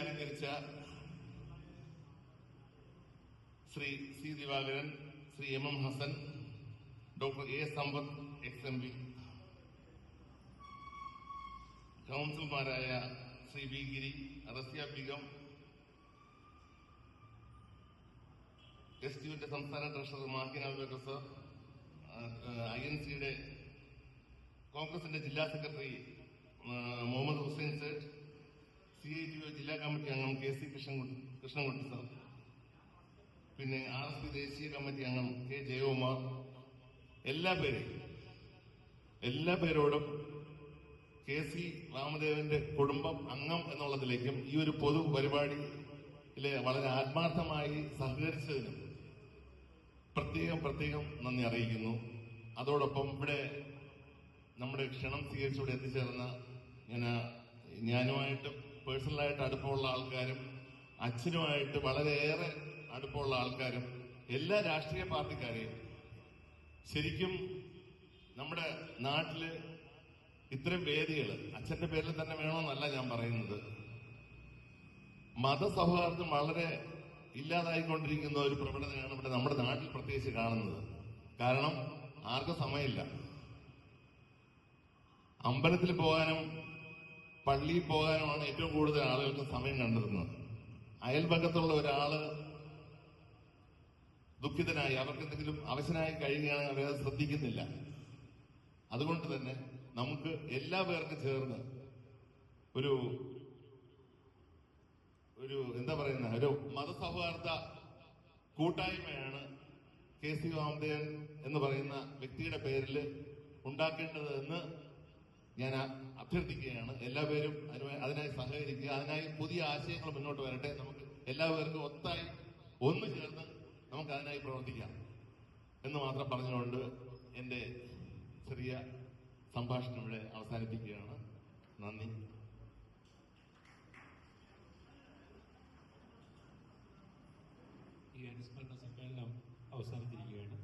അലങ്കരിച്ച Shri C Divakaran, Shri MM Hasan, doctor A Sampath XMP, കൗൺസിലർമാരായ Shri B Giri, Razia Begum, STUവിന്റെ സംസ്ഥാന ട്രഷറർ മാഹിൻ അബൂബക്കർ സർ, INCയുടെ കോൺഗ്രസിന്റെ ജില്ലാ സെക്രട്ടറി മുഹമ്മദ് ഹുസൈൻ സേഠ്, CITU ജില്ലാ കമ്മിറ്റി അംഗം KC കൃഷ്ണൻകുട്ടി സർ, പിന്നെ RSP ദേശീയ കമ്മിറ്റി അംഗം K ജയകുമാർ, എല്ലാ പേരോടും KC വാമദേവന്റെ കുടുംബം അംഗം എന്നുള്ളതിലേക്കും ഈ ഒരു പൊതു പരിപാടിയിലെ വളരെ ആത്മാർത്ഥമായി സഹകരിച്ചതിനും പ്രത്യേകം നന്ദി അറിയിക്കുന്നു. അതോടൊപ്പം ഇവിടെ നമ്മുടെ ക്ഷണം സ്വീകരിച്ചുകൂടെ എത്തിച്ചേർന്ന ഞാനുമായിട്ട് പേഴ്സണലായിട്ട് അടുപ്പമുള്ള ആൾക്കാരും അച്ഛനുമായിട്ട് വളരെയേറെ അടുപ്പമുള്ള ആൾക്കാരും എല്ലാ രാഷ്ട്രീയ പാർട്ടിക്കാരെയും, ശരിക്കും നമ്മുടെ നാട്ടില് ഇത്തരം വേദികൾ അച്ഛന്റെ പേരിൽ തന്നെ വേണമെന്നല്ല ഞാൻ പറയുന്നത്, മതസൗഹാർദ്ദം വളരെ ഇല്ലാതായിക്കൊണ്ടിരിക്കുന്ന ഒരു പ്രവണതയാണ് ഇവിടെ നമ്മുടെ നാട്ടിൽ പ്രത്യേകിച്ച് കാണുന്നത്. കാരണം ആർക്കും സമയമില്ല. അമ്പലത്തിൽ പോകാനും പള്ളിയിൽ പോകാനുമാണ് ഏറ്റവും കൂടുതൽ ആളുകൾക്ക് സമയം കണ്ടെത്തുന്നത്. അയൽപക്കത്തുള്ള ഒരാള് ദുഃഖിതനായി അവർക്ക് എന്തെങ്കിലും അവശനായി കഴിയുകയാണെങ്കിൽ അവരത് ശ്രദ്ധിക്കുന്നില്ല. അതുകൊണ്ട് തന്നെ നമുക്ക് എല്ലാ പേർക്കും ചേർന്ന് ഒരു മതസൗഹാർദ്ദ കൂട്ടായ്മയാണ് KC വാമദേവൻ എന്ന് പറയുന്ന വ്യക്തിയുടെ പേരിൽ ഉണ്ടാക്കേണ്ടത് എന്ന് ഞാൻ അഭ്യർത്ഥിക്കുകയാണ്. എല്ലാവരും അതിനായി സഹകരിക്കുക, അതിനായി പുതിയ ആശയങ്ങൾ മുന്നോട്ട് വരട്ടെ. നമുക്ക് എല്ലാവർക്കും ഒത്തായി ഒന്നു ചേർന്ന് നമുക്ക് അതിനായി പ്രവർത്തിക്കാം എന്ന് മാത്രം പറഞ്ഞുകൊണ്ട് എന്റെ ചെറിയ സംഭാഷണം ഇവിടെ അവസാനിപ്പിക്കുകയാണ്. നന്ദി. ഈ അനുസ്മരണ സമ്മേളനം അവസാനിച്ചിരിക്കുകയാണ്.